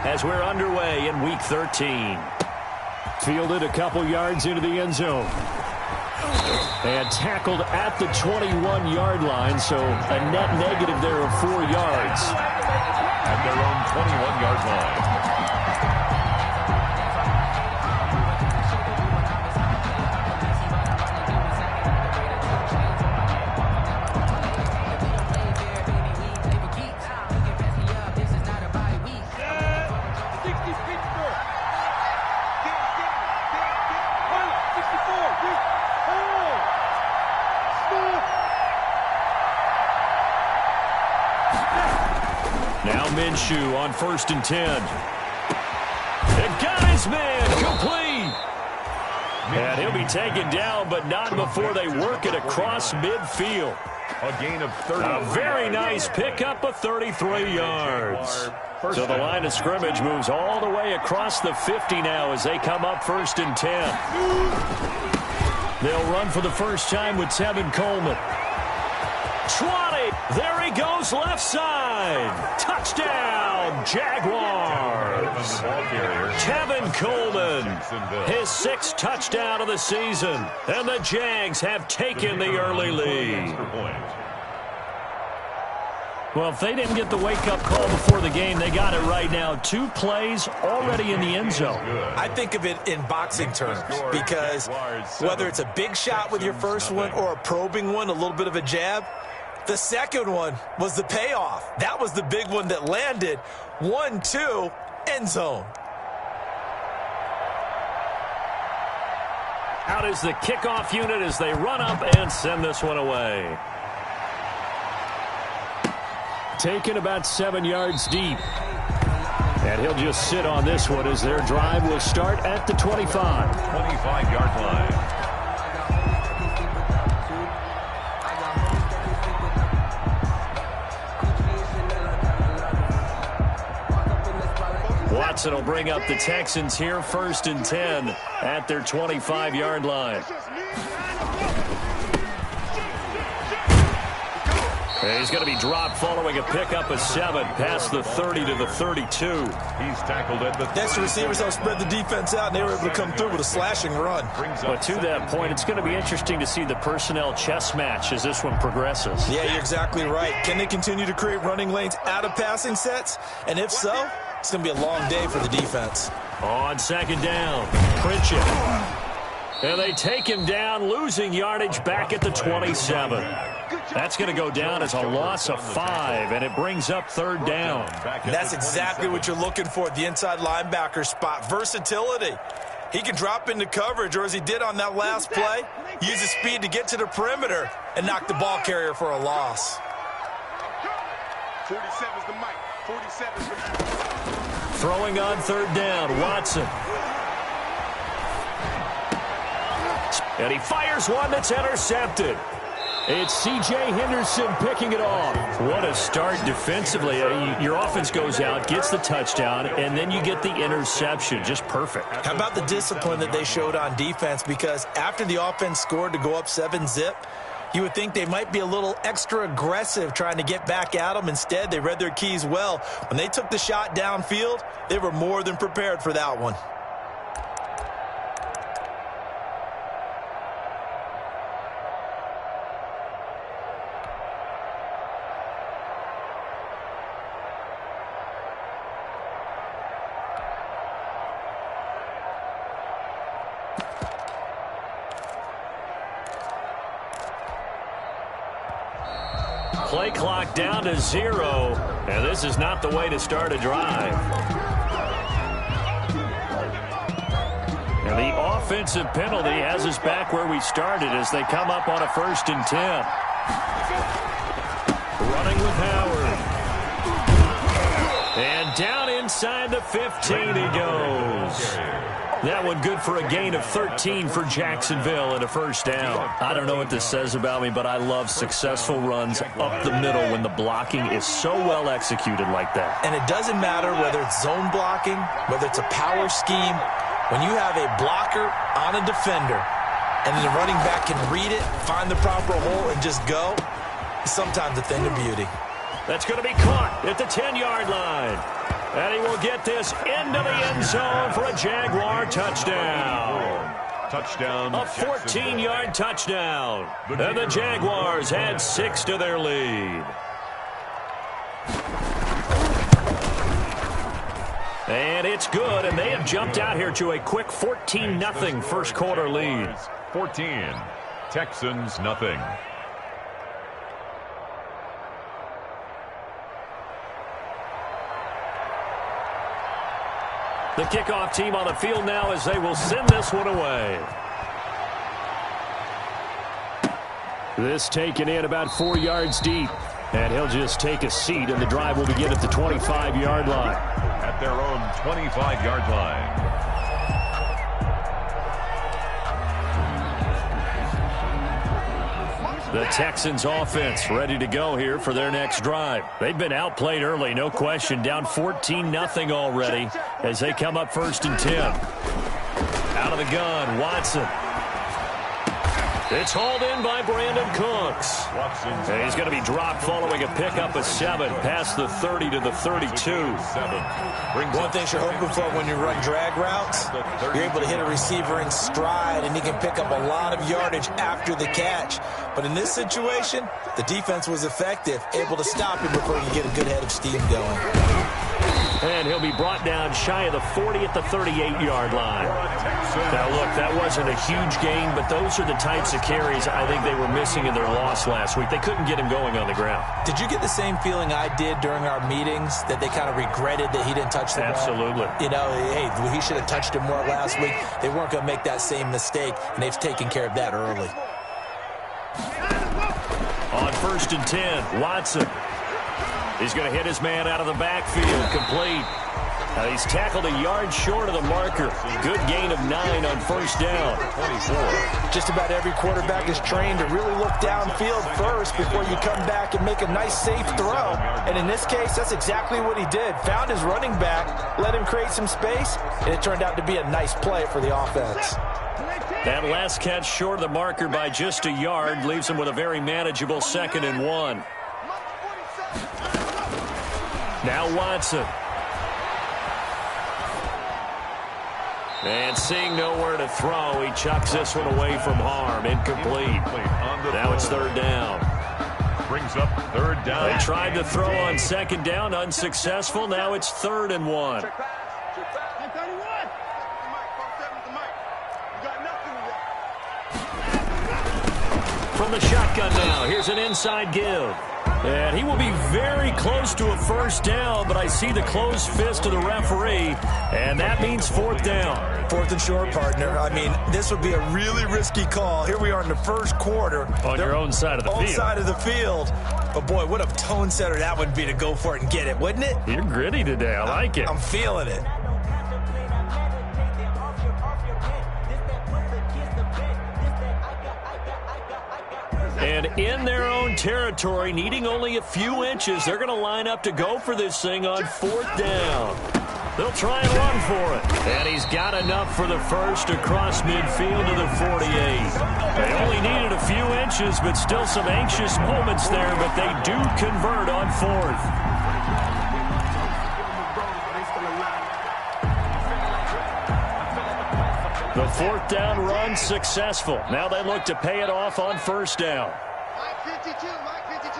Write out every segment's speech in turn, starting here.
as we're underway in Week 13. Fielded a couple yards into the end zone. And tackled at the 21-yard line, so a net negative there of 4 yards. At their own 21-yard line. Now Minshew on 1st and 10. And got his man complete. And he'll be taken down, but not before they work it across midfield. A gain of 30. A very nice pickup of 33 yards. So the line of scrimmage moves all the way across the 50 now as they come up 1st and 10. They'll run for the first time with Tevin Coleman. 20. There he goes left side. Touchdown, Jaguars. Tevin Coleman, his 6th touchdown of the season. And the Jags have taken the early lead. Well, if they didn't get the wake-up call before the game, they got it right now. 2 plays already in the end zone. I think of it in boxing terms because whether it's a big shot with your first one or a probing one, a little bit of a jab, the second one was the payoff. That was the big one that landed. 1-2, end zone. Out is the kickoff unit as they run up and send this one away. Taken about 7 yards deep. And he'll just sit on this one as their drive will start at the 25. 25-yard line. Watson will bring up the Texans here 1st and 10 at their 25-yard line. He's going to be dropped following a pickup of 7 past the 30 to the 32. He's tackled at the 30. Next, the receivers don't spread the defense out, and they were able to come through with a slashing run. But to that point, it's going to be interesting to see the personnel chess match as this one progresses. Yeah, you're exactly right. Can they continue to create running lanes out of passing sets? And if so, it's going to be a long day for the defense. On 2nd down, Pritchett. And they take him down, losing yardage back at the 27. That's going to go down as a loss of 5, and it brings up 3rd down. And that's exactly what you're looking for at the inside linebacker spot. Versatility. He can drop into coverage, or as he did on that last play, use his speed to get to the perimeter and knock the ball carrier for a loss. 47's the mic. 47's the mic. Throwing on 3rd down, Watson. And he fires one that's intercepted. It's C.J. Henderson picking it off. What a start defensively. Your offense goes out, gets the touchdown, and then you get the interception. Just perfect. How about the discipline that they showed on defense? Because after the offense scored to go up 7-zip, you would think they might be a little extra aggressive trying to get back at them. Instead, they read their keys well. When they took the shot downfield, they were more than prepared for that one. Play clock down to 0, and this is not the way to start a drive. And the offensive penalty has us back where we started as they come up on a 1st and 10. Running with Howard. And down inside the 15 he goes. That one good for a gain of 13 for Jacksonville and a 1st down. I don't know what this says about me, but I love successful runs up the middle when the blocking is so well executed like that. And it doesn't matter whether it's zone blocking, whether it's a power scheme. When you have a blocker on a defender and then the running back can read it, find the proper hole, and just go, it's sometimes a thing of beauty. That's going to be caught at the 10-yard line. And he will get this into the end zone for a Jaguar touchdown. Touchdown. A 14-yard touchdown. And the Jaguars add 6 to their lead. And it's good, and they have jumped out here to a quick 14-0 first quarter lead. 14. Texans nothing. The kickoff team on the field now as they will send this one away. This taken in about 4 yards deep. And he'll just take a seat, and the drive will begin at the 25-yard line. At their own 25-yard line. The Texans offense ready to go here for their next drive. They've been outplayed early, no question. Down 14-0 already as they come up 1st and 10. Out of the gun, Watson. It's hauled in by Brandon Cooks. And he's going to be dropped following a pickup of 7 past the 30 to the 32. One thing you're hoping for when you run drag routes, you're able to hit a receiver in stride, and he can pick up a lot of yardage after the catch. But in this situation, the defense was effective, able to stop him before he can get a good head of steam going. And he'll be brought down shy of the 40 at the 38-yard line. Now, look, that wasn't a huge gain, but those are the types of carries I think they were missing in their loss last week. They couldn't get him going on the ground. Did you get the same feeling I did during our meetings, that they kind of regretted that he didn't touch the ball? Absolutely. You know, hey, he should have touched him more last week. They weren't going to make that same mistake, and they've taken care of that early. On 1st and 10, Watson. He's going to hit his man out of the backfield, complete. He's tackled a yard short of the marker. Good gain of 9 on 1st down. 24. Just about every quarterback is trained to really look downfield first before you come back and make a nice, safe throw. And in this case, that's exactly what he did. Found his running back, let him create some space, and it turned out to be a nice play for the offense. That last catch short of the marker by just a yard leaves him with a very manageable 2nd and 1. Now Watson. And seeing nowhere to throw, he chucks this one away from harm. Incomplete. Now it's 3rd down. Brings up 3rd down. They tried to throw on 2nd down, unsuccessful. Now it's 3rd and 1. From the shotgun now, here's an inside give. And he will be very close to a 1st down, but I see the closed fist of the referee, and that means 4th down. 4th and short, partner. I mean, this would be a really risky call. Here we are in the 1st quarter. On your own side of the field. Own side of the field. But, boy, what a tone setter that would be to go for it and get it, wouldn't it? You're gritty today. I like it. I'm feeling it. And in their own territory, needing only a few inches, they're going to line up to go for this thing on 4th down. They'll try and run for it. And he's got enough for the first across midfield to the 48. They only needed a few inches, but still some anxious moments there, but they do convert on 4th. The 4th down run successful. Now they look to pay it off on 1st down. Mike 52, Mike 52.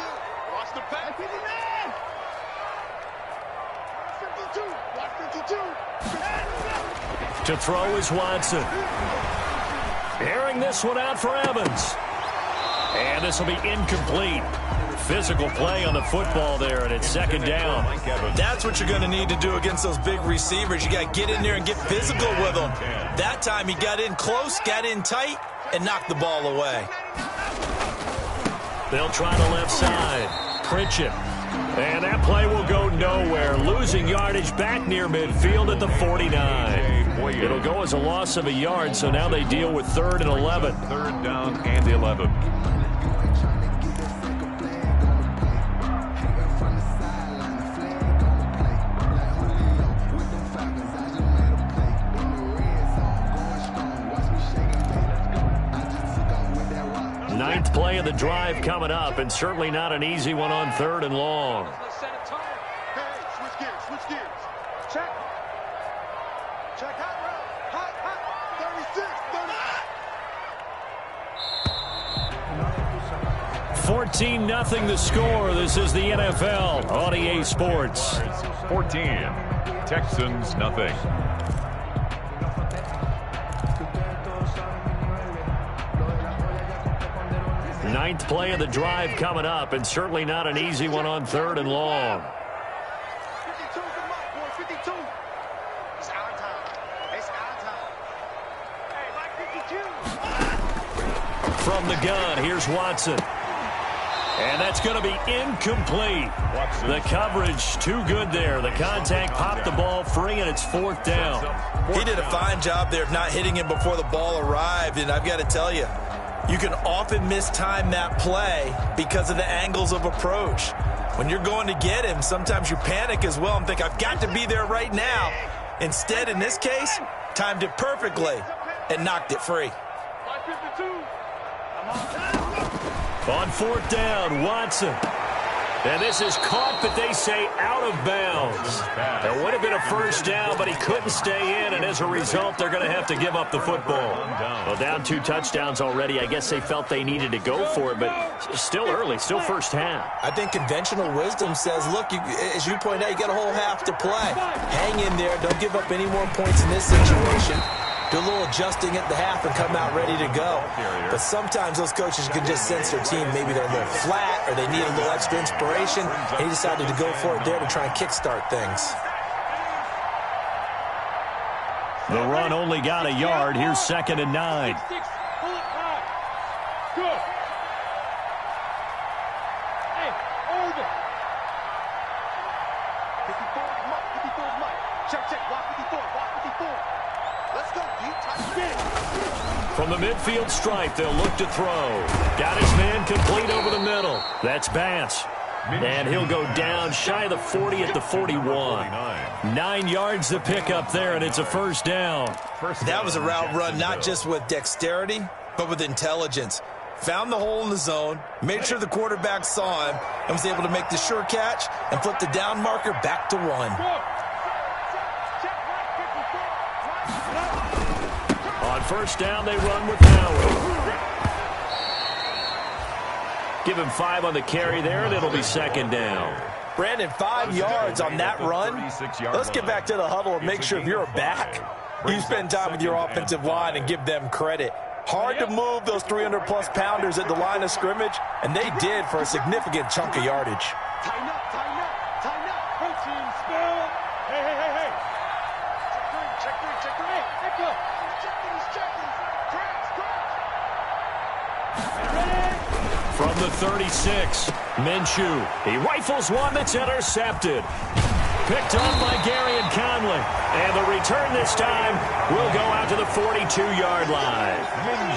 Watch the back. 59. 52, Mike 52. To throw is Watson. Airing this one out for Evans. And this will be incomplete. Physical play on the football there, and it's 2nd down. That's what you're going to need to do against those big receivers. You got to get in there and get physical with them. That time he got in close, got in tight, and knocked the ball away. They'll try the left side. Pritchett. And that play will go nowhere. Losing yardage back near midfield at the 49. It'll go as a loss of a yard, so now they deal with 3rd and 11. 3rd down and 11. Ninth play of the drive coming up, and certainly not an easy one on 3rd and long. Hey, switch gears, switch gears. Check hot, bro. Hot. 36, 14-0 the score. This is the NFL on EA Sports. 14. Texans, nothing. Ninth play of the drive coming up, and certainly not an easy one on 3rd and long. 52 is the mark, boy. 52. It's our time. It's our time. Hey, Mike 52. From the gun, here's Watson. And that's going to be incomplete. The coverage too good there. The contact popped the ball free, and it's 4th down. He did a fine job there of not hitting him before the ball arrived, and I've got to tell you, you can often mistime that play because of the angles of approach. When you're going to get him, sometimes you panic as well and think, I've got to be there right now. Instead, in this case, timed it perfectly and knocked it free. 52. On 4th down, Watson. And this is caught, but they say out of bounds. There would have been a first down, but he couldn't stay in, and as a result, they're going to have to give up the football. Well, down 2 touchdowns already. I guess they felt they needed to go for it, but still early, still first half. I think conventional wisdom says, look, as you point out, you got a whole half to play. Hang in there. Don't give up any more points in this situation. Do a little adjusting at the half and come out ready to go. But sometimes those coaches can just sense their team. Maybe they're a little flat or they need a little extra inspiration. And he decided to go for it there to try and kickstart things. The run only got a yard. Here's 2nd and 9. Good. Hey, over. 54 is Mike. 54 is Mike. Check. Block 54. Block 54. Let's go, deep. From the midfield stripe, they'll look to throw. Got his man complete over the middle. That's Bass. And he'll go down shy of the 40 at the 41. 9 yards to pick up there, and it's a first down. That was a route run not just with dexterity, but with intelligence. Found the hole in the zone, made sure the quarterback saw him, and was able to make the sure catch and flip the down marker back to 1. On first down, they run with Howard. Give him 5 on the carry there, and it'll be 2nd down. Brandon, 5 yards on that run. Let's get back to the huddle and make sure if you're a back, you spend time with your offensive line and give them credit. Hard to move those 300-plus pounders at the line of scrimmage, and they did for a significant chunk of yardage. Tighten up. Hey, team, spell. Hey. Check three. Hey, go. Check these. From the 36, Minshew. He rifles one that's intercepted. Picked up by Gary and Conley. And the return this time will go out to the 42-yard line.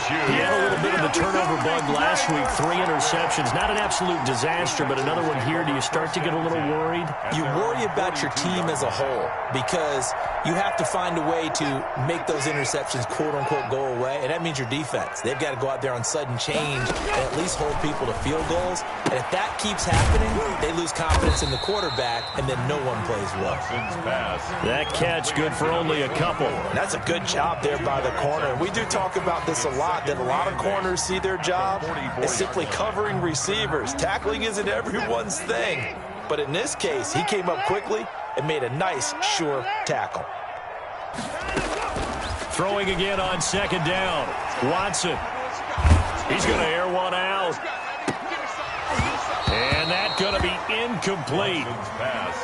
He had a little bit of the turnover bug last week. 3 interceptions. Not an absolute disaster, but another one here. Do you start to get a little worried? You worry about your team as a whole because you have to find a way to make those interceptions, quote-unquote, go away. And that means your defense. They've got to go out there on sudden change and at least hold people to field goals. And if that keeps happening, they lose confidence in the quarterback, and then no one plays well. That catch good for only a couple. And that's a good job there by the corner. We do talk about this a lot, that a lot of corners see their job as simply covering receivers. Tackling isn't everyone's thing. But in this case, he came up quickly and made a nice, sure tackle. Throwing again on 2nd down. Watson. He's going to air one out. And that's going to be incomplete.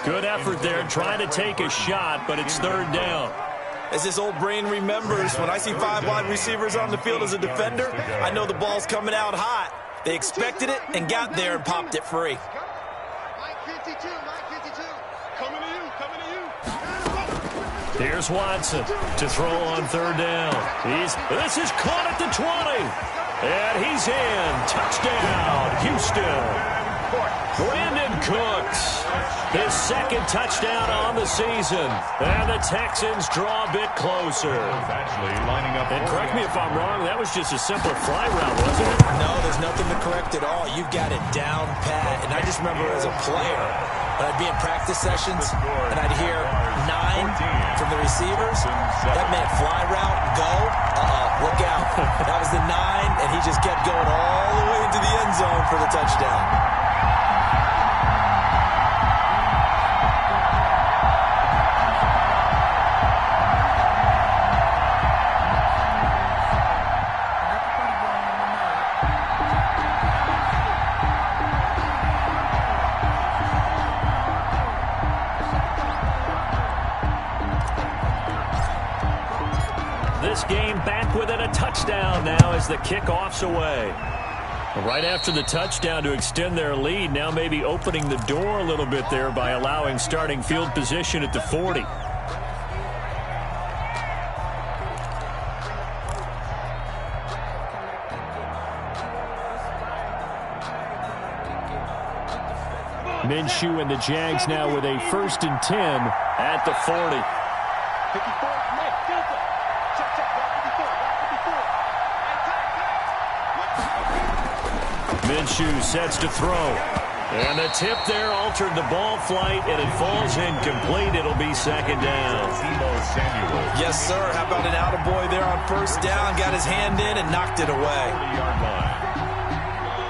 Good effort there trying to take a shot, but it's 3rd down. As his old brain remembers, when I see 5 wide receivers on the field as a defender, I know the ball's coming out hot. They expected it and got there and popped it free. Mike 52. Coming to you. Here's Watson to throw on 3rd down. This is caught at the 20. And he's in. Touchdown, Houston. Brandon Cooks, his second touchdown on the season. And the Texans draw a bit closer. And correct me if I'm wrong, that was just a simpler fly route, wasn't it? No, there's nothing to correct at all. You've got it down pat. And I just remember as a player, when I'd be in practice sessions and I'd hear 9 from the receivers, that meant fly route, go, look out. That was the 9, and he just kept going all the way into the end zone for the touchdown. This game back within a touchdown now as the kickoff's away. Right after the touchdown to extend their lead, now maybe opening the door a little bit there by allowing starting field position at the 40. Minshew and the Jags now with a 1st and 10 at the 40. 54. Minshew sets to throw. And the tip there altered the ball flight, and it falls incomplete. It'll be 2nd down. Yes, sir. How about an attaboy there on 1st down? Got his hand in and knocked it away.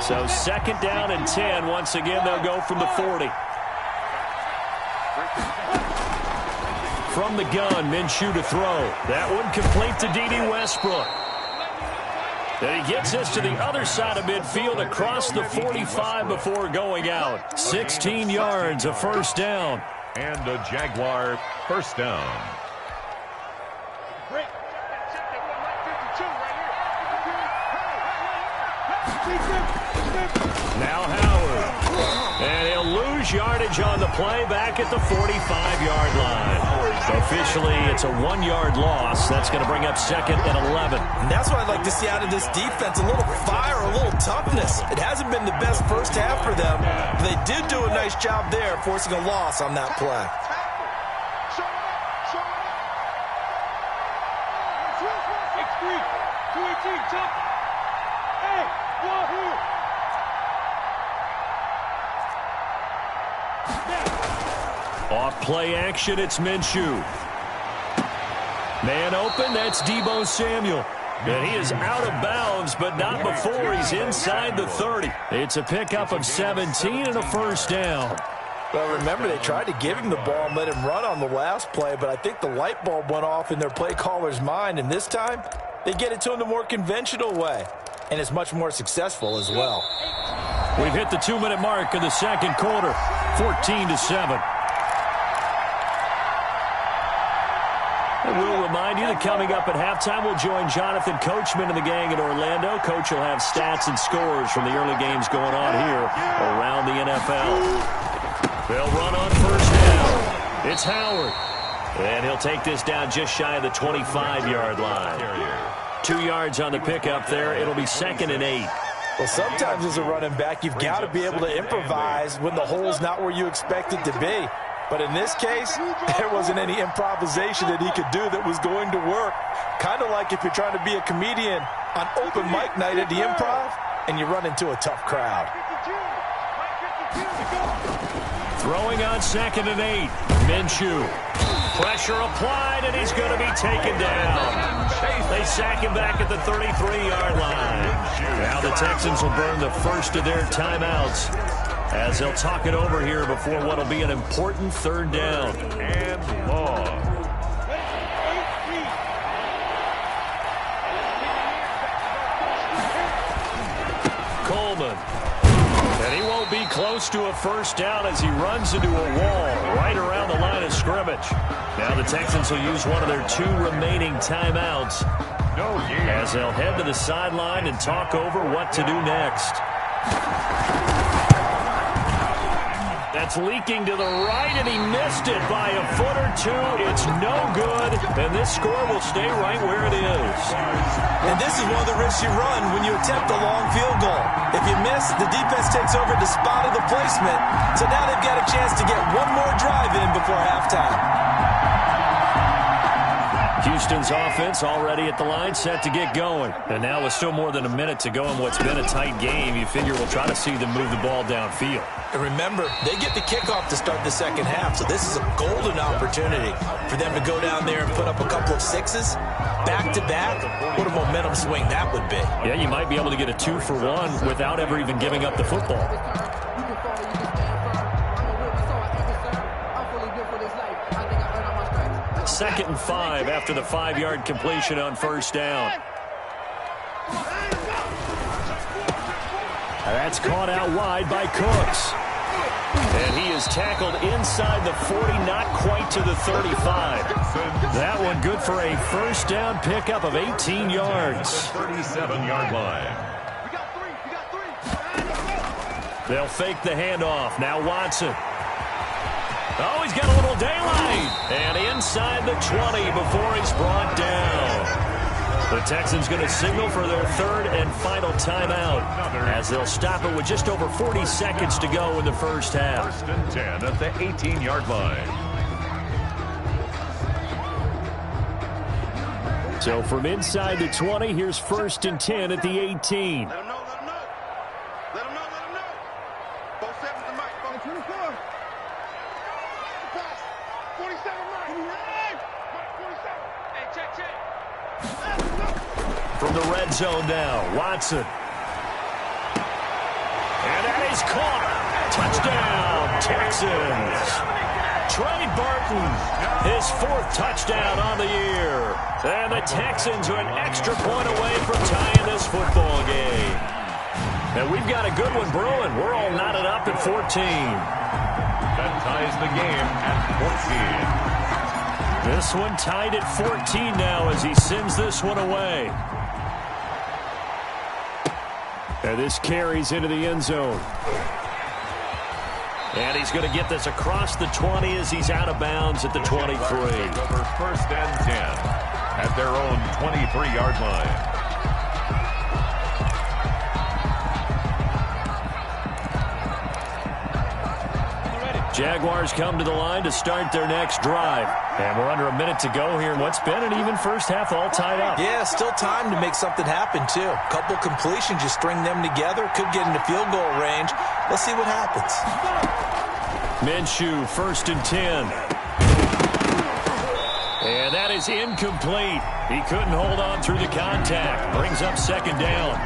So 2nd down and 10. Once again, they'll go from the 40. From the gun, Minshew to throw. That one complete to D.D. Westbrook. And he gets us to the other side of midfield across the 45 before going out. 16 yards, a 1st down. And a Jaguar 1st down. Now Howard. And he'll lose yardage on the play back at the 45-yard line. Officially, it's a 1-yard loss. That's going to bring up 2nd and 11. And that's what I'd like to see out of this defense, a little fire, a little toughness. It hasn't been the best first half for them. But they did do a nice job there, forcing a loss on that play. Off play action, it's Minshew. Man open, that's Deebo Samuel. And he is out of bounds, but not before he's inside the 30. It's a pickup of 17 and a 1st down. Well, remember, they tried to give him the ball and let him run on the last play, but I think the light bulb went off in their play caller's mind, and this time, they get it to him the more conventional way, and it's much more successful as well. We've hit the 2-minute mark of the 2nd quarter, 14-7. We'll remind you that coming up at halftime, we'll join Jonathan Coachman and the gang in Orlando. Coach will have stats and scores from the early games going on here around the NFL. They'll run on 1st down. It's Howard. And he'll take this down just shy of the 25-yard line. 2 yards on the pickup there. It'll be 2nd and 8. Well, sometimes as a running back, you've got to be able to improvise when the hole's not where you expect it to be. But in this case, there wasn't any improvisation that he could do that was going to work. Kind of like if you're trying to be a comedian on open mic night at the Improv and you run into a tough crowd. Throwing on 2nd and 8. Minshew. Pressure applied, and he's going to be taken down. They sack him back at the 33-yard line. Now the Texans will burn the first of their timeouts as they'll talk it over here before what will be an important 3rd down. And long. Coleman. And he won't be close to a 1st down as he runs into a wall right around the line of scrimmage. Now the Texans will use one of their 2 remaining timeouts as they'll head to the sideline and talk over what to do next. That's leaking to the right, and he missed it by a foot or 2. It's no good, and this score will stay right where it is. And this is one of the risks you run when you attempt a long field goal. If you miss, the defense takes over the spot of the placement, so now they've got a chance to get one more drive in before halftime. Houston's offense already at the line, set to get going. And now with still more than a minute to go in what's been a tight game, you figure we'll try to see them move the ball downfield. And remember, they get the kickoff to start the second half, so this is a golden opportunity for them to go down there and put up a couple of sixes back-to-back. What a momentum swing that would be. Yeah, you might be able to get a 2-for-1 without ever even giving up the football. Second and 5 after the 5-yard completion on first down. That's caught out wide by Cooks. And he is tackled inside the 40, not quite to the 35. That one good for a first down pickup of 18 yards. 37-yard line. They'll fake the handoff. Now Watson. Oh, he's got a little daylight. And inside the 20 before he's brought down. The Texans going to signal for their third and final timeout as they'll stop it with just over 40 seconds to go in the first half. First and 10 at the 18-yard line. So from inside the 20, here's first and 10 at the 18. Let him know, let him know. Let him know, let him know. Both sevens to Mike. Both 24. Pass. 47, Mike. Mike, 47. Hey, check. From the red zone now, Watson. And that is caught. Touchdown, Texans. Trey Burton, his 4th touchdown on the year. And the Texans are an extra point away from tying this football game. And we've got a good one brewing. We're all knotted up at 14. That ties the game at 14. This one tied at 14 now as he sends this one away. And this carries into the end zone. And he's going to get this across the 20 as he's out of bounds at the 23. Over first and 10 at their own 23-yard line. Jaguars come to the line to start their next drive. And we're under a minute to go here in what's been an even first half, all tied up. Yeah, still time to make something happen, too. A couple completions, you string them together, could get into field goal range. Let's see what happens. Minshew, first and 10. And that is incomplete. He couldn't hold on through the contact. Brings up second down.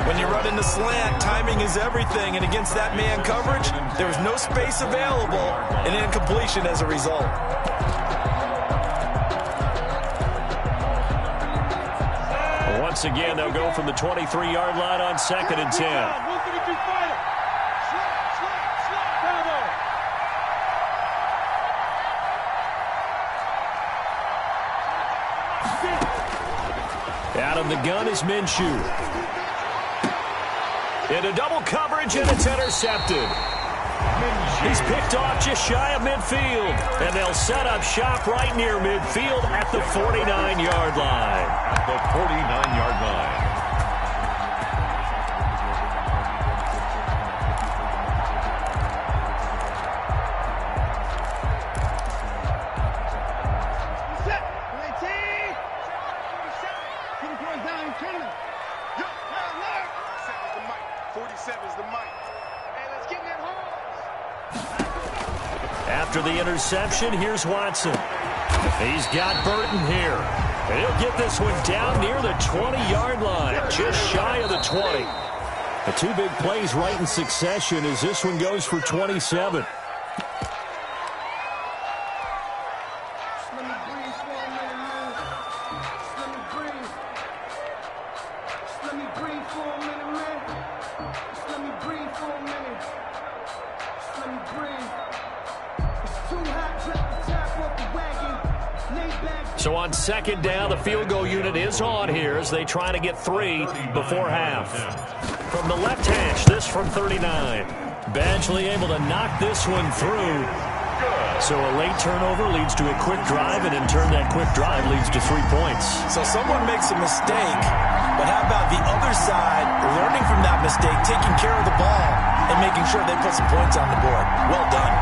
When you run in the slant, timing is everything. And against that man coverage, there was no space available. An incompletion as a result. Once again, they'll go from the 23-yard line on second and 10. Out of the gun is Minshew. Into double coverage, and it's intercepted. He's picked off just shy of midfield. And they'll set up shop right near midfield at the 49-yard line. At the 49-yard line. After the interception, here's Watson. He's got Burton here. And he'll get this one down near the 20-yard line, just shy of the 20. The two big plays right in succession as this one goes for 27. So on second down, the field goal unit is on here as they try to get 3 before half. From the left hash, this from 39. Badgley able to knock this one through. So a late turnover leads to a quick drive, and in turn that quick drive leads to 3 points. So someone makes a mistake, but how about the other side learning from that mistake, taking care of the ball, and making sure they put some points on the board? Well done.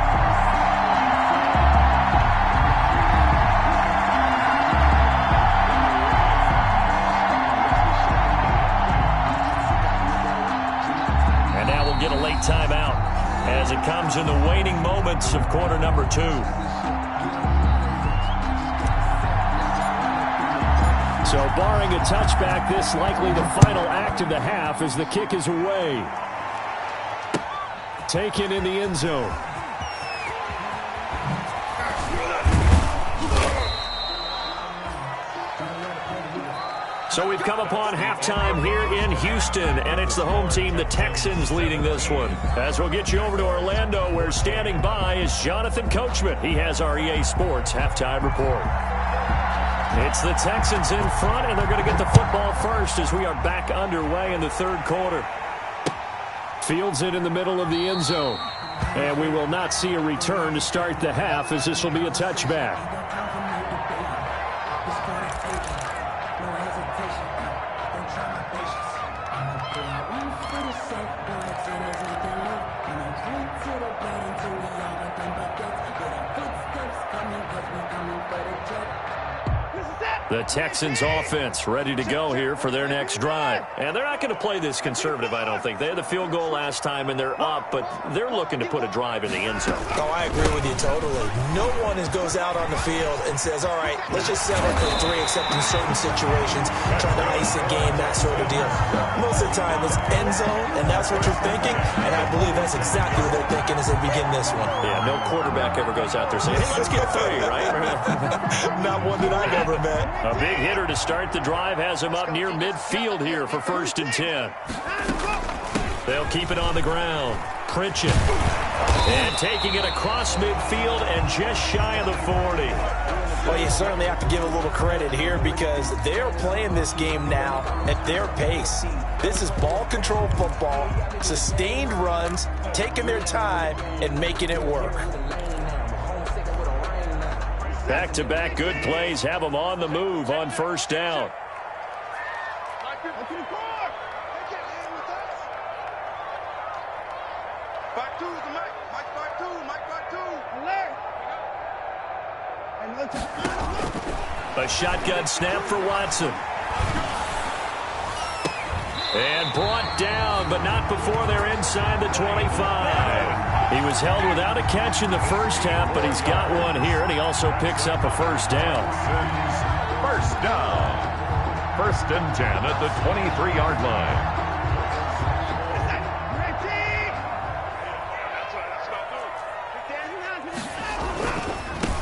And now we'll get a late timeout as it comes in the waning moments of quarter number 2. So barring a touchback, this likely the final act of the half as the kick is away. Taken in the end zone. So we've come upon halftime here in Houston, and it's the home team, the Texans, leading this one. As we'll get you over to Orlando, where standing by is Jonathan Coachman. He has our EA Sports halftime report. It's the Texans in front, and they're going to get the football first as we are back underway in the third quarter. Fields it in the middle of the end zone. And we will not see a return to start the half, as this will be a touchback. The Texans offense ready to go here for their next drive. And they're not going to play this conservative, I don't think. They had the field goal last time, and they're up, but they're looking to put a drive in the end zone. Oh, I agree with you totally. No one goes out on the field and says, all right, let's just settle for 3, except in certain situations, trying to ice a game, that sort of deal. Most of the time, it's end zone, and that's what you're thinking, and I believe that's exactly what they're thinking as they begin this one. Yeah, no quarterback ever goes out there saying, hey, let's get 3, right? Not one that I've ever met. A big hitter to start the drive has him up near midfield here for 1st and 10. They'll keep it on the ground. Pritchett. And taking it across midfield and just shy of the 40. Well, you certainly have to give a little credit here because they're playing this game now at their pace. This is ball control football, sustained runs, taking their time, and making it work. Back-to-back good plays have them on the move on 1st down. A shotgun snap for Watson. And brought down, but not before they're inside the 25. He was held without a catch in the first half, but he's got one here, and he also picks up a 1st down. 1st down. 1st and 10 at the 23-yard line.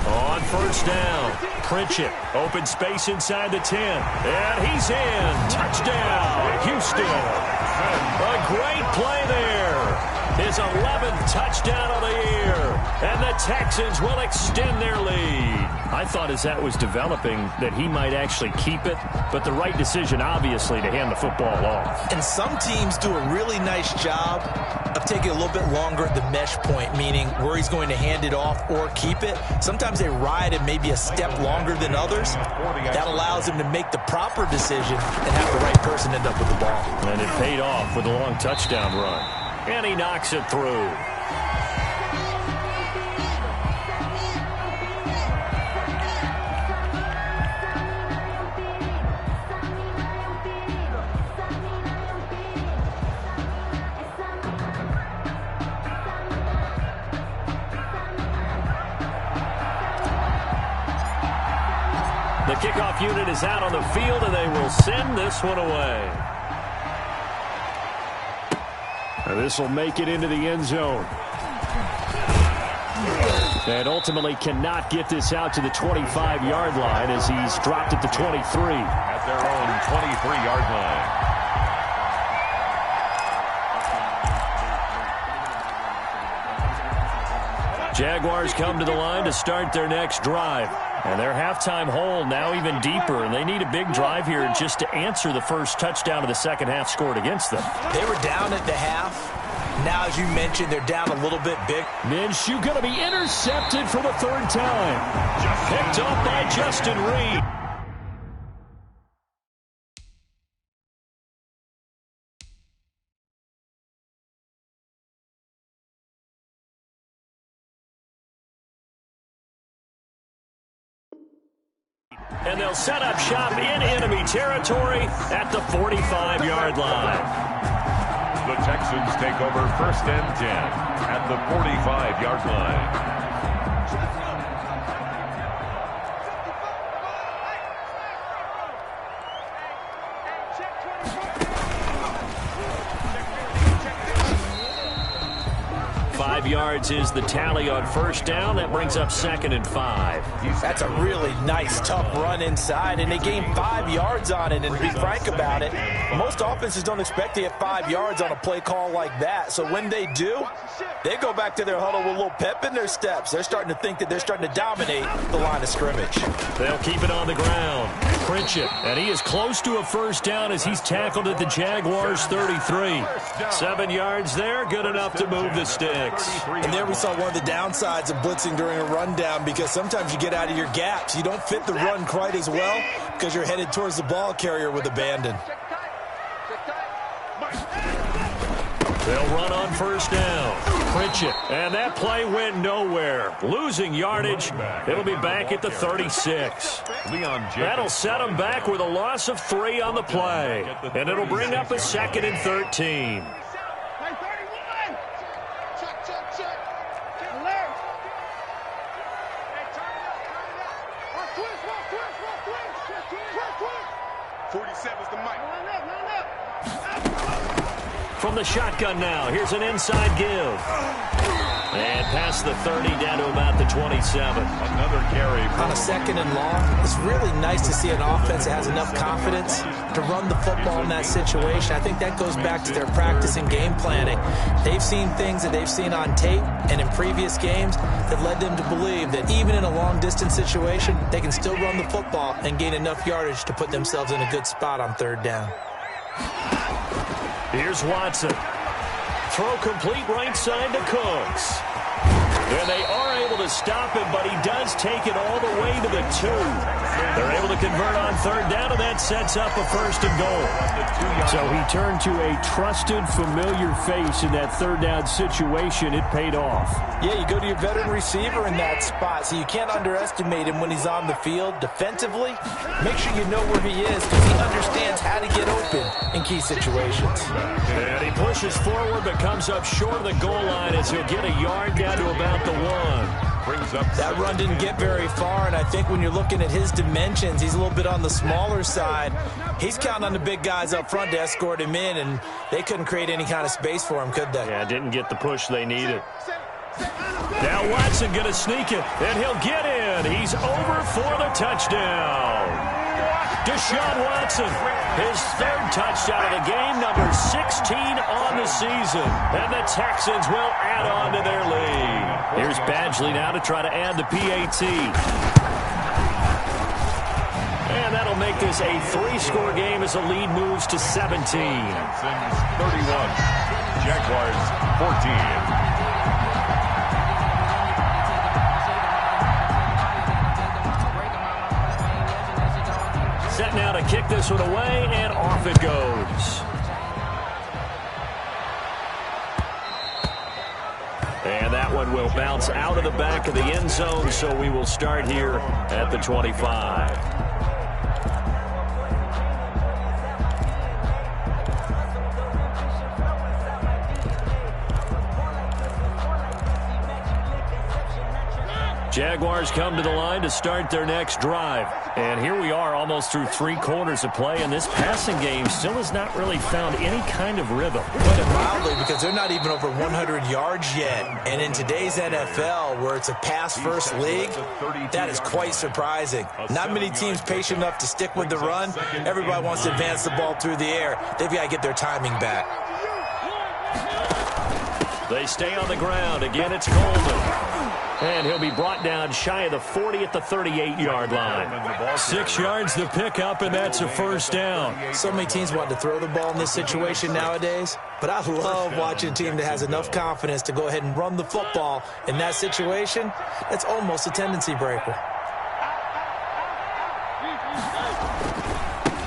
On 1st down, Pritchett, open space inside the 10, and he's in. Touchdown, Houston. A great play there. His 11th touchdown of the year, and the Texans will extend their lead. I thought as that was developing that he might actually keep it, but the right decision, obviously, to hand the football off. And some teams do a really nice job of taking a little bit longer at the mesh point, meaning where he's going to hand it off or keep it. Sometimes they ride it maybe a step longer than others. That allows him to make the proper decision and have the right person end up with the ball. And it paid off with a long touchdown run. And he knocks it through. The kickoff unit is out on the field, and they will send this one away. And this will make it into the end zone. And ultimately cannot get this out to the 25-yard line as he's dropped at the 23. At their own 23-yard line. Jaguars come to the line to start their next drive. And their halftime hole now even deeper, and they need a big drive here just to answer the first touchdown of the second half scored against them. They were down at the half. Now, as you mentioned, they're down a little bit big. Minshew going to be intercepted for the third time. Picked up by Justin Reed. And they'll set up shop in enemy territory at the 45-yard line. The Texans take over 1st and 10 at the 45-yard line. 5 yards is the tally on 1st down. That brings up 2nd and 5. That's a really nice, tough run inside, and they gained 5 yards on it. And to be frank about it, most offenses don't expect to get 5 yards on a play call like that. So when they do, they go back to their huddle with a little pep in their steps. They're starting to think that they're starting to dominate the line of scrimmage. They'll keep it on the ground. Pritchett, and he is close to a 1st down as he's tackled at the Jaguars' 33. 7 yards there, good enough to move the sticks. And there we saw one of the downsides of blitzing during a rundown, because sometimes you get out of your gaps. You don't fit the run quite as well because you're headed towards the ball carrier with abandon. They'll run on 1st down. Pritchett, and that play went nowhere. Losing yardage. It'll be back at the 36. That'll set them back with a loss of 3 on the play. And it'll bring up a 2nd and 13. From the shotgun now, here's an inside give. And past the 30 down to about the 27. Another carry. On a 2nd and long, it's really nice to see an offense that has enough confidence to run the football in that situation. I think that goes back to their practice and game planning. They've seen things that they've seen on tape and in previous games that led them to believe that even in a long-distance situation, they can still run the football and gain enough yardage to put themselves in a good spot on 3rd down. Here's Watson. Throw complete right side to Cooks. And they are able to stop him, but he does take it all the way to the 2. They're able to convert on 3rd down, and that sets up a 1st and goal. So he turned to a trusted, familiar face in that 3rd down situation. It paid off. Yeah, you go to your veteran receiver in that spot, so you can't underestimate him when he's on the field. Defensively, make sure you know where he is, because he understands how to get open in key situations. And he pushes forward, but comes up short of the goal line as he'll get a yard down to about the 1. That run didn't get very far, and I think when you're looking at his dimensions, he's a little bit on the smaller side. He's counting on the big guys up front to escort him in, and they couldn't create any kind of space for him, could they? Yeah, didn't get the push they needed. Now Watson going to sneak it, and he'll get in. He's over for the touchdown. Deshaun Watson, his 3rd touchdown of the game, number 16 on the season. And the Texans will add on to their lead. Here's Badgley now to try to add the PAT. And that'll make this a 3-score game as the lead moves to 17. 31. Jaguars 14. Set now to kick this one away, and off it goes. And that one will bounce out of the back of the end zone, so we will start here at the 25. Jaguars come to the line to start their next drive. And here we are almost through 3 quarters of play, and this passing game still has not really found any kind of rhythm. Put it mildly, because they're not even over 100 yards yet. And in today's NFL, where it's a pass-first league, that is quite surprising. Not many teams patient enough to stick with the run. Everybody wants to advance the ball through the air. They've got to get their timing back. They stay on the ground. Again, it's Coleman. And he'll be brought down shy of the 40 at the 38-yard line. 6 yards to pick up, and that's a first down. So many teams want to throw the ball in this situation nowadays, but I love watching a team that has enough confidence to go ahead and run the football in that situation. That's almost a tendency breaker.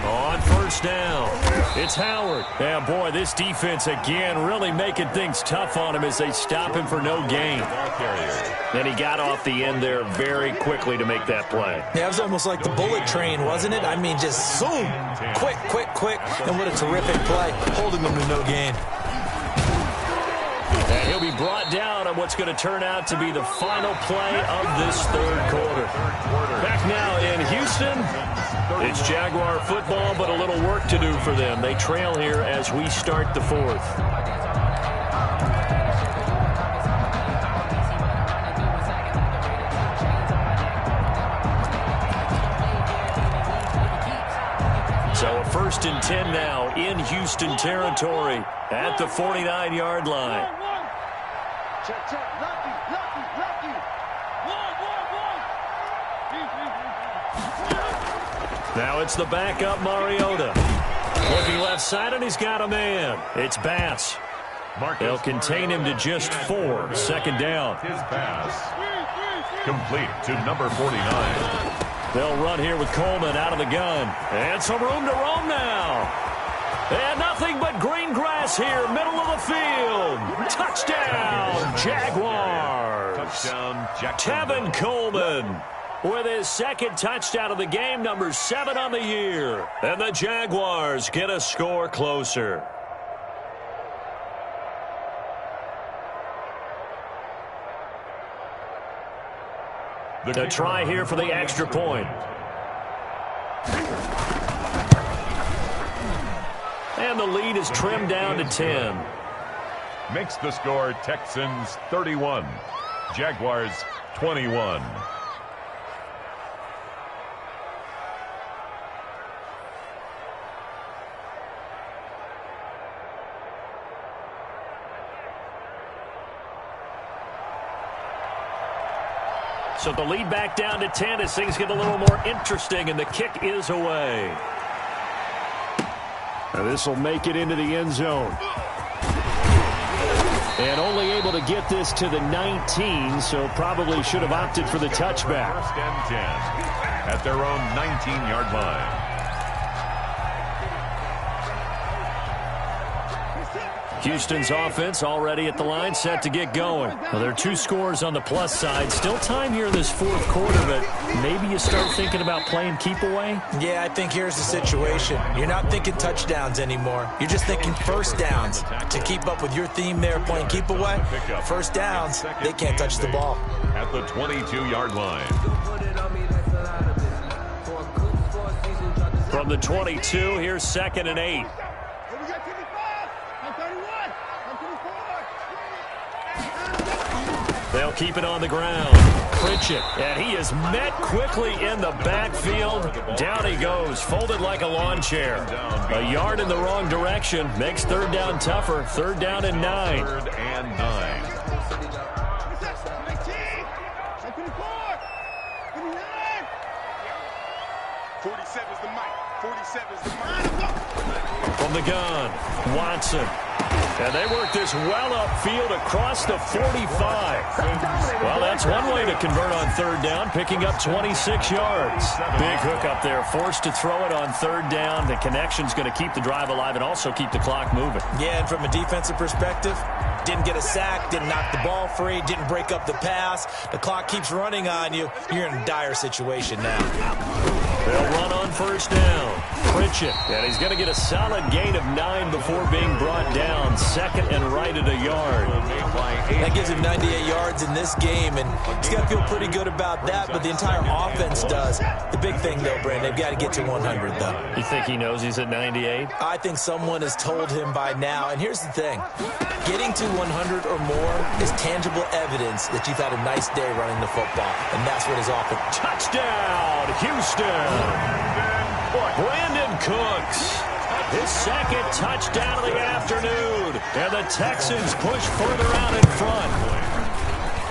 On first down, it's Howard. Yeah, boy, this defense again really making things tough on him as they stop him for no gain. And he got off the end there very quickly to make that play. Yeah, it was almost like the bullet train, wasn't it? I mean, just zoom, quick, quick, quick, and what a terrific play, holding them to no gain. And he'll be brought down on what's going to turn out to be the final play of this third quarter. Back now in Houston, it's Jaguar football, but a little work to do for them. They trail here as we start the fourth. So a 1st and 10 now in Houston territory at the 49-yard line. Check, check. Lucky. Now it's the backup Mariota. Looking left side, and he's got a man. It's Bass. They'll contain him to just 4. 2nd down. His pass complete to number 49. They'll run here with Coleman out of the gun. And some room to roam now. And nothing but green grass here, middle of the field. Touchdown, Jaguars. Touchdown, Tevin Coleman with his 2nd touchdown of the game, number 7 on the year. And the Jaguars get a score closer. The try here for the extra point. And the lead is trimmed down to 10. Makes the score Texans 31, Jaguars 21. So the lead back down to 10 as things get a little more interesting, and the kick is away. Now this will make it into the end zone. And only able to get this to the 19, so probably should have opted for the touchback. 1st and 10 at their own 19-yard line. Houston's offense already at the line, set to get going. Well, there are 2 scores on the plus side. Still time here in this 4th quarter, but maybe you start thinking about playing keep away? Yeah, I think here's the situation. You're not thinking touchdowns anymore. You're just thinking first downs. To keep up with your theme there, playing keep away, first downs, they can't touch the ball. At the 22-yard line. From the 22, here's 2nd and 8. They'll keep it on the ground. Pritchett, and he is met quickly in the backfield. Down he goes, folded like a lawn chair. A yard in the wrong direction makes 3rd down tougher. 3rd down and 9. 3rd and 9. 47's the mic. 47's the mic. From the gun, Watson. And they work this well upfield across the 45. Well, that's one way to convert on 3rd down, picking up 26 yards. Big hook up there, forced to throw it on 3rd down. The connection's going to keep the drive alive and also keep the clock moving. Yeah, and from a defensive perspective, didn't get a sack, didn't knock the ball free, didn't break up the pass. The clock keeps running on you. You're in a dire situation now. They'll run on 1st down. Pritchett, and he's going to get a solid gain of 9 before being brought down. 2nd and right at a yard. That gives him 98 yards in this game, and he's got to feel pretty good about that, but the entire offense does. The big thing, though, Brandon, they've got to get to 100, though. You think he knows he's at 98? I think someone has told him by now, and here's the thing. Getting to 100 or more is tangible evidence that you've had a nice day running the football, and that's what is often. Touchdown, Houston! Brandon Cooks. his second touchdown of the afternoon. And the Texans push further out in front.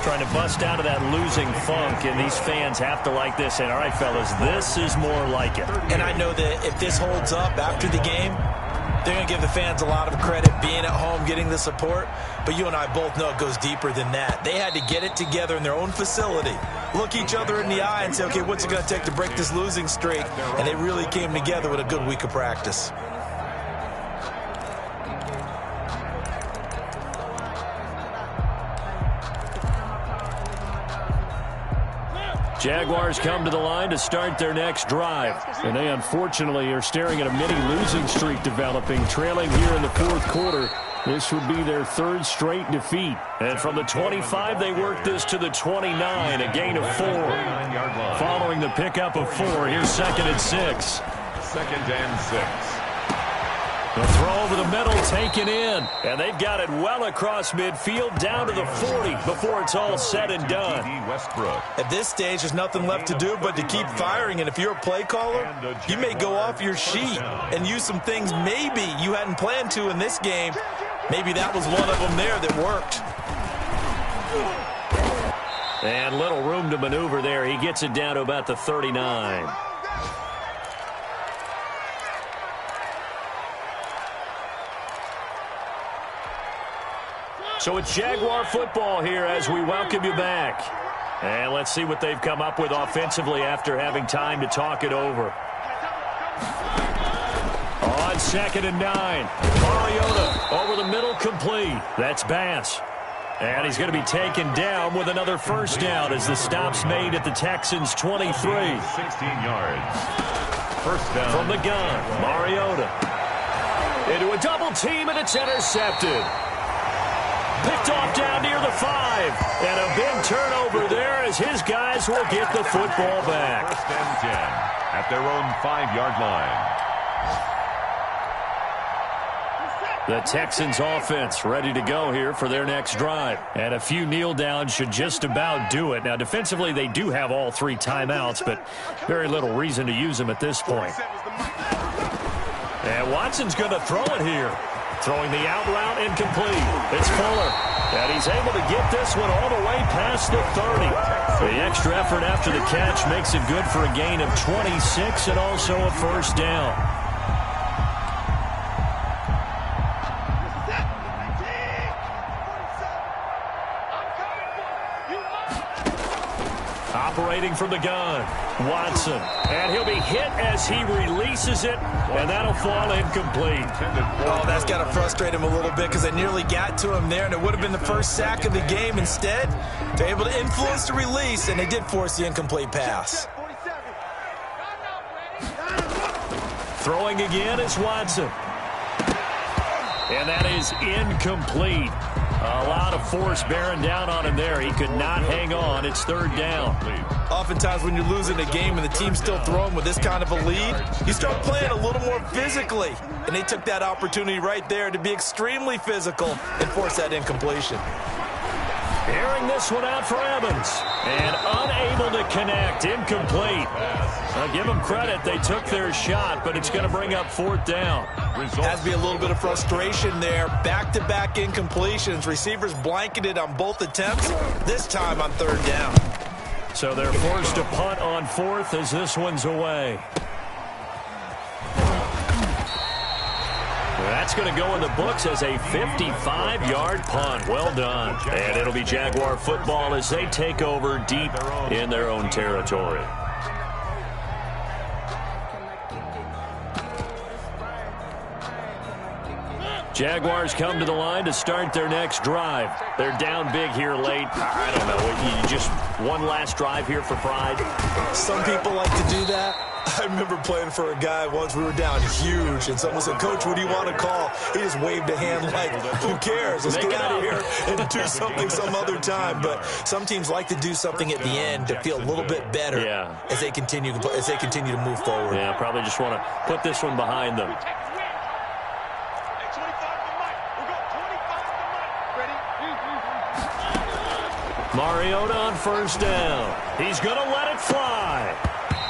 Trying to bust out of that losing funk, and these fans have to like this. And all right, fellas, this is more like it. And I know that if this holds up after the game, they're going to give the fans a lot of credit being at home, getting the support. But you and I both know it goes deeper than that. They had to get it together in their own facility, look each other in the eye and say, okay, what's it going to take to break this losing streak? And they really came together with a good week of practice. Jaguars come to the line to start their next drive. And they unfortunately are staring at a mini losing streak developing, trailing here in the fourth quarter. This would be their third straight defeat. And from the 25, they work this to the 29, a gain of 4. Following the pickup of 4, here's 2nd and 6. 2nd and 6. The throw over the middle taken in. And they've got it well across midfield down to the 40 before it's all said and done. At this stage, there's nothing left to do but to keep firing. And if you're a play caller, you may go off your sheet and use some things maybe you hadn't planned to in this game. Maybe that was one of them there that worked. And little room to maneuver there. He gets it down to about the 39. So it's Jaguar football here as we welcome you back. And let's see what they've come up with offensively after having time to talk it over. On 2nd and 9. Mariota over the middle, complete. That's Bass. And he's going to be taken down with another first down as the stop's made at the Texans' 23. 16 yards. First down. From the gun, Mariota. Into a double team, and it's intercepted. Picked off down near the 5. And a big turnover there as his guys will get the football back. First and 10 at their own 5-yard line. The Texans offense ready to go here for their next drive. And a few kneel downs should just about do it. Now, defensively, they do have all 3 timeouts, but very little reason to use them at this point. And Watson's going to throw it here. Throwing the out route incomplete. It's Fuller. And he's able to get this one all the way past the 30. The extra effort after the catch makes it good for a gain of 26 and also a first down. Operating from the gun, Watson. And he'll be hit as he releases it, and that'll fall incomplete. Oh, that's got to frustrate him a little bit because they nearly got to him there, and it would have been the first sack of the game. Instead, they're able to influence the release, and they did force the incomplete pass. Throwing again is Watson. And that is incomplete. A lot of force bearing down on him there. He could not hang on. It's third down. Oftentimes when you're losing a game and the team's still throwing with this kind of a lead, you start playing a little more physically. And they took that opportunity right there to be extremely physical and force that incompletion. Airing this one out for Evans. And unable to connect. Incomplete. I'll give them credit. They took their shot, but it's going to bring up fourth down. Has to be a little bit of frustration there. Back-to-back incompletions. Receivers blanketed on both attempts, this time on third down. So they're forced to punt on fourth as this one's away. That's going to go in the books as a 55-yard punt. Well done. And it'll be Jaguar football as they take over deep in their own territory. Jaguars come to the line to start their next drive. They're down big here late. I don't know. You just one last drive here for pride? Some people like to do that. I remember playing for a guy once. We were down huge, and someone said, "Coach, what do you want to call?" He just waved a hand like, who cares? Let's get out of here and do something some other time. But some teams like to do something at the end to feel a little bit better as they continue to move forward. Yeah, probably just want to put this one behind them. Mariota on first down. He's going to let it fly.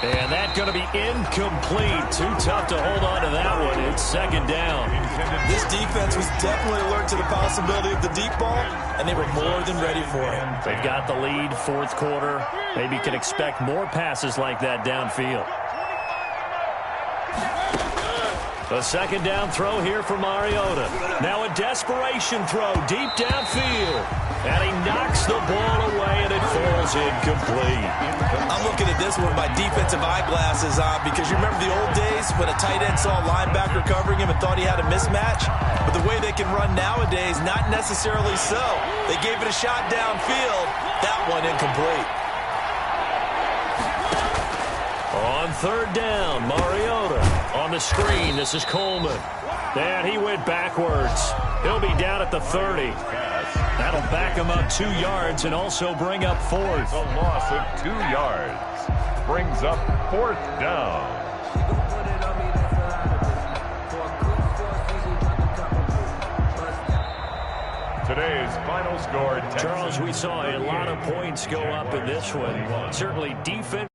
And that's going to be incomplete. Too tough to hold on to that one. It's second down. This defense was definitely alert to the possibility of the deep ball, and they were more than ready for it. They've got the lead, fourth quarter. Maybe can expect more passes like that downfield. A second down throw here for Mariota. Now a desperation throw deep downfield. And he knocks the ball away, and it falls incomplete. I'm looking at this one with my defensive eyeglasses on because you remember the old days when a tight end saw a linebacker covering him and thought he had a mismatch? But the way they can run nowadays, not necessarily so. They gave it a shot downfield. That one incomplete. On third down, Mariota on the screen. This is Coleman. And he went backwards. He'll be down at the 30. That'll back him up 2 yards and also bring up fourth. A loss of 2 yards brings up fourth down. Today's final score. Charles, we saw a lot of points go up in this one. Certainly defense.